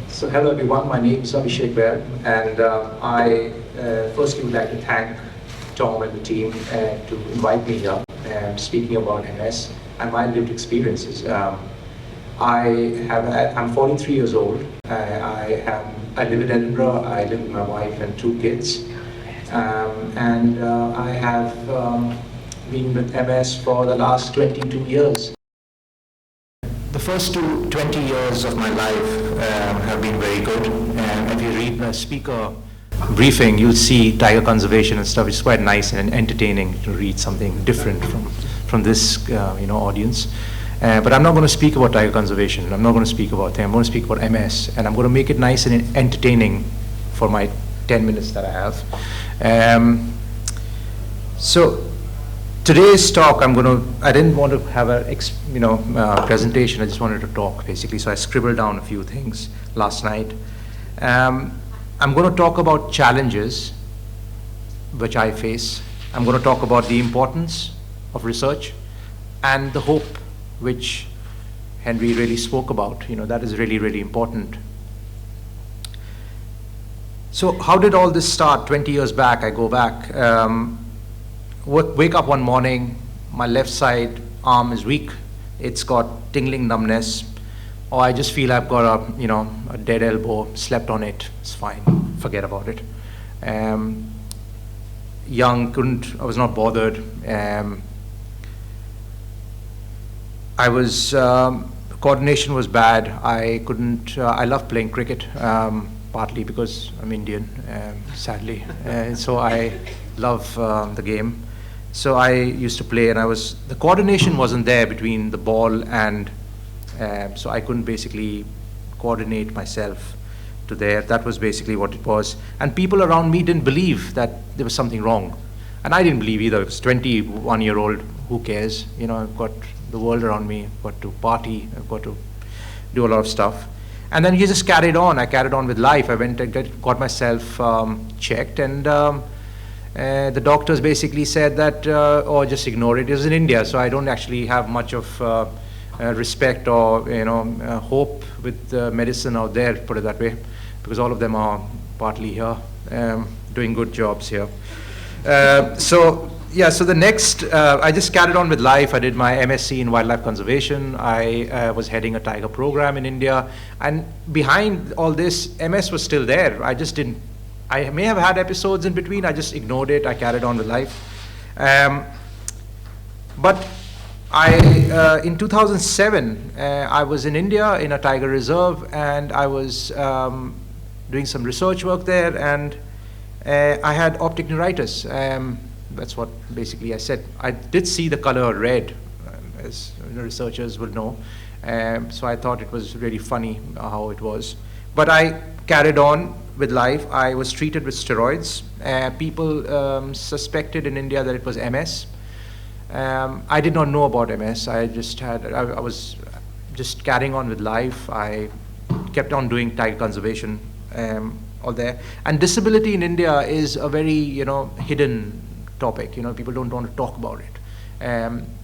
So hello everyone, my name is Abhishek Behl, and I firstly would like to thank Tom and the team to invite me here and speaking about MS and my lived experiences. I'm 43 years old. I live in Edinburgh. I live with my wife and two kids, and I have been with MS for the last 22 years. The first 20 years of my life have been very good. And if you read the speaker briefing, you'll see tiger conservation and stuff. It's quite nice and entertaining to read something different from this audience. But I'm not going to speak about tiger conservation. I'm not going to speak about them. I'm going to speak about MS, and I'm going to make it nice and entertaining for my 10 minutes that I have. So today's talk, I didn't want to have a presentation. I just wanted to talk basically. So I scribbled down a few things last night. I'm going to talk about challenges which I face. I'm going to talk about the importance of research and the hope which Henry really spoke about. That is really, really important. So how did all this start? 20 years back, I go back. Wake up one morning, my left side arm is weak. It's got tingling numbness, or I just feel I've got a dead elbow, slept on it, it's fine, forget about it. Young, I was not bothered. Coordination was bad. I love playing cricket, partly because I'm Indian, sadly. So I love the game. So I used to play, and the coordination wasn't there between the ball and, so I couldn't basically coordinate myself to there. That was basically what it was. And people around me didn't believe that there was something wrong. And I didn't believe either. It's 21-year-old, who cares? I've got the world around me, I've got to party, I've got to do a lot of stuff. And then he just carried on. I carried on with life. I went and got myself checked, and the doctors basically said that, just ignore it. It was in India, so I don't actually have much of respect or hope with medicine out there, put it that way, because all of them are partly here, doing good jobs here. So the next, I just carried on with life. I did my MSc in wildlife conservation. I was heading a tiger program in India, and behind all this, MS was still there. I may have had episodes in between. I just ignored it. I carried on with life. But in 2007, I was in India in a tiger reserve, and I was doing some research work there, and I had optic neuritis. That's what basically I said. I did see the color red, as researchers would know. So I thought it was really funny how it was. But I carried on with life. I was treated with steroids. People suspected in India that it was MS. I did not know about MS. I was just carrying on with life. I kept on doing tiger conservation all there. And disability in India is a very hidden topic. People don't want to talk about it.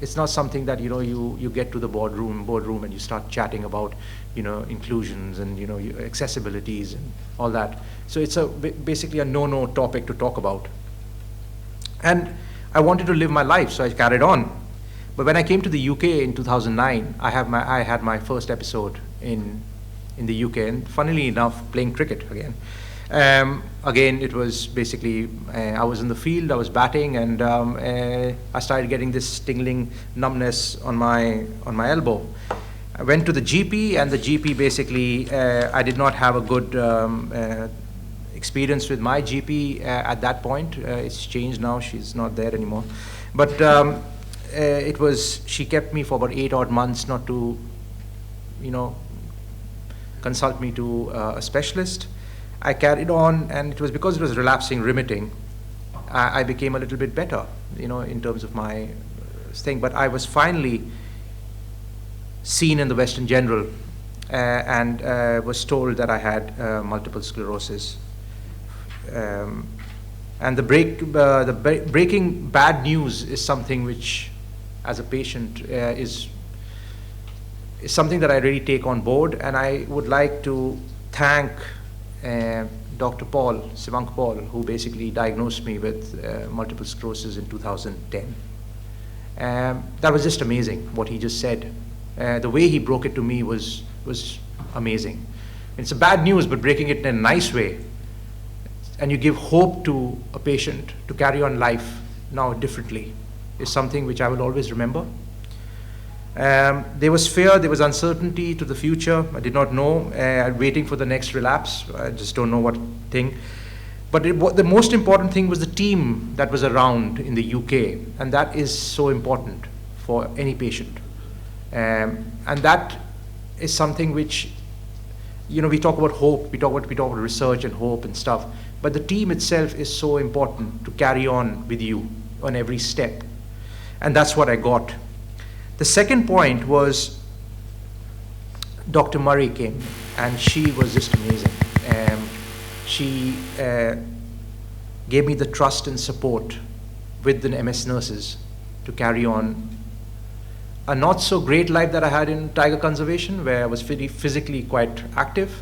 It's not something that you get to the boardroom and you start chatting about inclusions and accessibilities and all that. So it's basically a no topic to talk about. And I wanted to live my life, so I carried on. But when I came to the UK in 2009, I had my first episode in the UK, and funnily enough, playing cricket again. Again, it was basically, I was in the field, I was batting, and I started getting this tingling numbness on my elbow. I went to the GP, and the GP basically, I did not have a good experience with my GP at that point. It's changed now, she's not there anymore. But she kept me for about 8 odd months not to, consult me to a specialist. I carried on, and it was because it was relapsing remitting. I became a little bit better, in terms of my thing. But I was finally seen in the Western General and was told that I had multiple sclerosis. And the breaking bad news is something which, as a patient, is something that I really take on board, and I would like to thank Dr. Sivank Paul, who basically diagnosed me with multiple sclerosis in 2010. That was just amazing, what he just said. The way he broke it to me was amazing. It's a bad news, but breaking it in a nice way. And you give hope to a patient to carry on life now differently is something which I will always remember. There was fear, there was uncertainty to the future. I did not know, waiting for the next relapse. I just don't know what thing. But the most important thing was the team that was around in the UK, and that is so important for any patient. And that is something which, we talk about hope, we talk about research and hope and stuff, but the team itself is so important to carry on with you on every step. And that's what I got. The second point was Dr. Murray came, and she was just amazing. She gave me the trust and support with the MS nurses to carry on a not so great life that I had in tiger conservation, where I was physically quite active,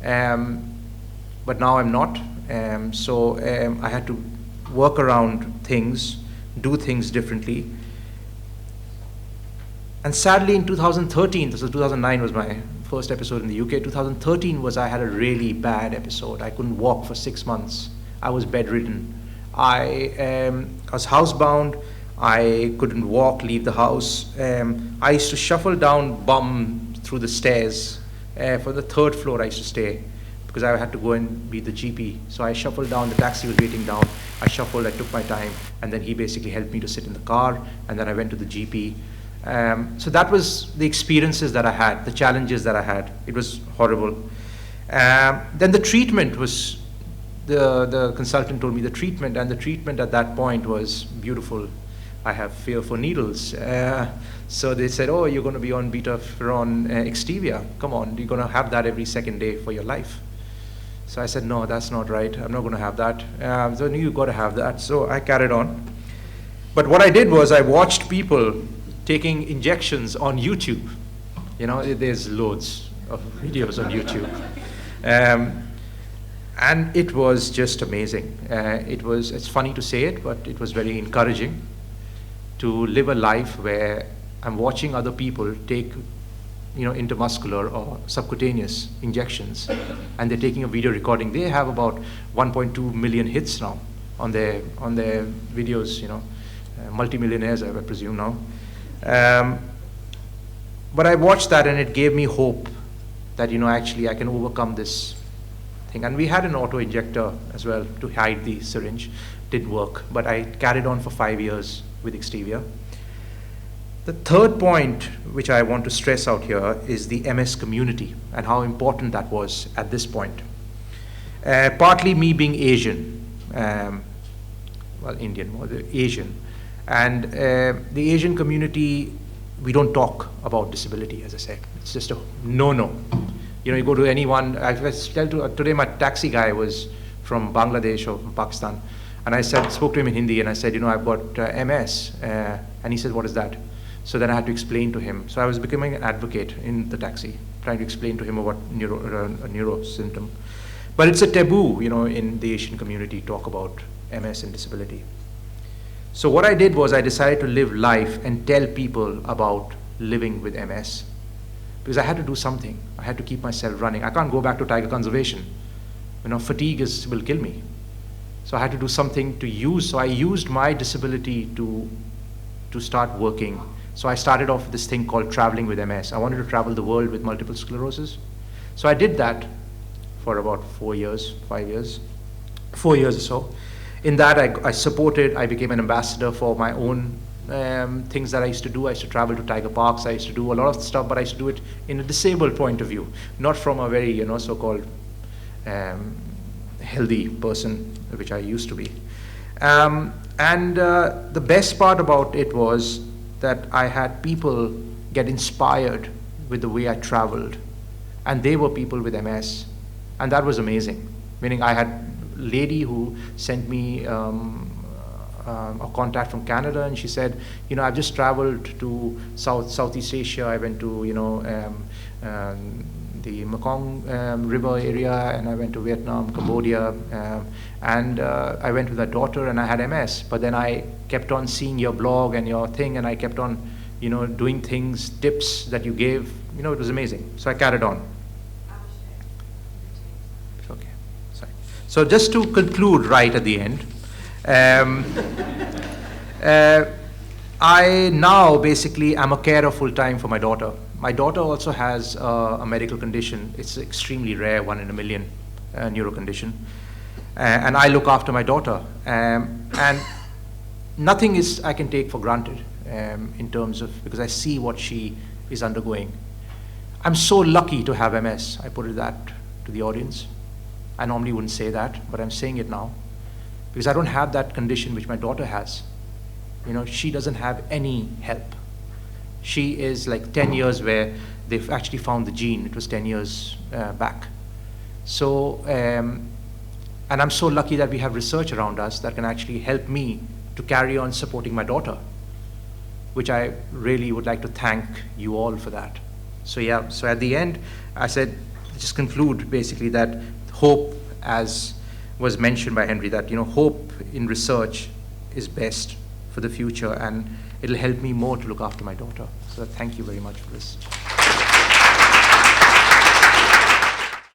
but now I'm not. So I had to work around things, do things differently. And sadly in 2013, so 2009 was my first episode in the UK, 2013 was I had a really bad episode. I couldn't walk for 6 months. I was bedridden. I was housebound. I couldn't walk, leave the house. I used to shuffle down bum through the stairs. For the 3rd floor I used to stay because I had to go and be the GP. So I shuffled down, the taxi was waiting down. I shuffled, I took my time, and then he basically helped me to sit in the car, and then I went to the GP. So that was the experiences that I had, the challenges that I had. It was horrible. Then the treatment was, the consultant told me the treatment, and the treatment at that point was beautiful. I have fear for needles. So they said, oh, you're going to be on beta-ferron Extivia. Come on, you're going to have that every second day for your life. So I said, no, that's not right. I'm not going to have that. So you've got to have that. So I carried on. But what I did was I watched people taking injections on YouTube. There's loads of videos on YouTube. And it was just amazing. It's funny to say it, but it was very encouraging to live a life where I'm watching other people take, intramuscular or subcutaneous injections, and they're taking a video recording. They have about 1.2 million hits now on their videos, multi-millionaires, I presume now. But I watched that, and it gave me hope that, actually I can overcome this thing. And we had an auto injector as well to hide the syringe. Didn't work, but I carried on for 5 years with Extivia. The third point which I want to stress out here is the MS community and how important that was at this point. Partly me being Asian, Indian, more Asian. And the Asian community, we don't talk about disability, as I said. It's just a no-no. You go to anyone, today my taxi guy was from Bangladesh or from Pakistan, and I spoke to him in Hindi, and I said, I've got MS, and he said, what is that? So then I had to explain to him. So I was becoming an advocate in the taxi, trying to explain to him about a neuro symptom. But it's a taboo, in the Asian community, talk about MS and disability. So what I did was I decided to live life and tell people about living with MS, because I had to do something. I had to keep myself running. I can't go back to tiger conservation. Fatigue will kill me. So I had to do something to use. So I used my disability to start working. So I started off with this thing called traveling with MS. I wanted to travel the world with multiple sclerosis. So I did that for about 4 years, 5 years, 4 years or so. In that, I became an ambassador for my own things that I used to do. I used to travel to tiger parks. I used to do a lot of stuff, but I used to do it in a disabled point of view, not from a very, so-called healthy person, which I used to be. The best part about it was that I had people get inspired with the way I traveled, and they were people with MS, and that was amazing. Meaning I had a lady who sent me a contact from Canada, and she said, I've just traveled to Southeast Asia. I went to, the Mekong River area, and I went to Vietnam, Cambodia, and I went with my daughter, and I had MS. But then I kept on seeing your blog and your thing, and I kept on, doing things, tips that you gave. It was amazing. So I carried on. Okay, sorry. So just to conclude right at the end, I now basically am a carer full time for my daughter. My daughter also has a medical condition. It's extremely rare, 1 in a million neuro condition. And I look after my daughter. And nothing I can take for granted in terms of, because I see what she is undergoing. I'm so lucky to have MS. I put that to the audience. I normally wouldn't say that, but I'm saying it now. Because I don't have that condition which my daughter has. She doesn't have any help. She is like 10 years where they've actually found the gene. It was 10 years back. So, and I'm so lucky that we have research around us that can actually help me to carry on supporting my daughter, which I really would like to thank you all for that. So yeah, so at the end, I said, just conclude basically that hope, as was mentioned by Henry, that hope in research is best for the future, and it'll help me more to look after my daughter. So thank you very much for this.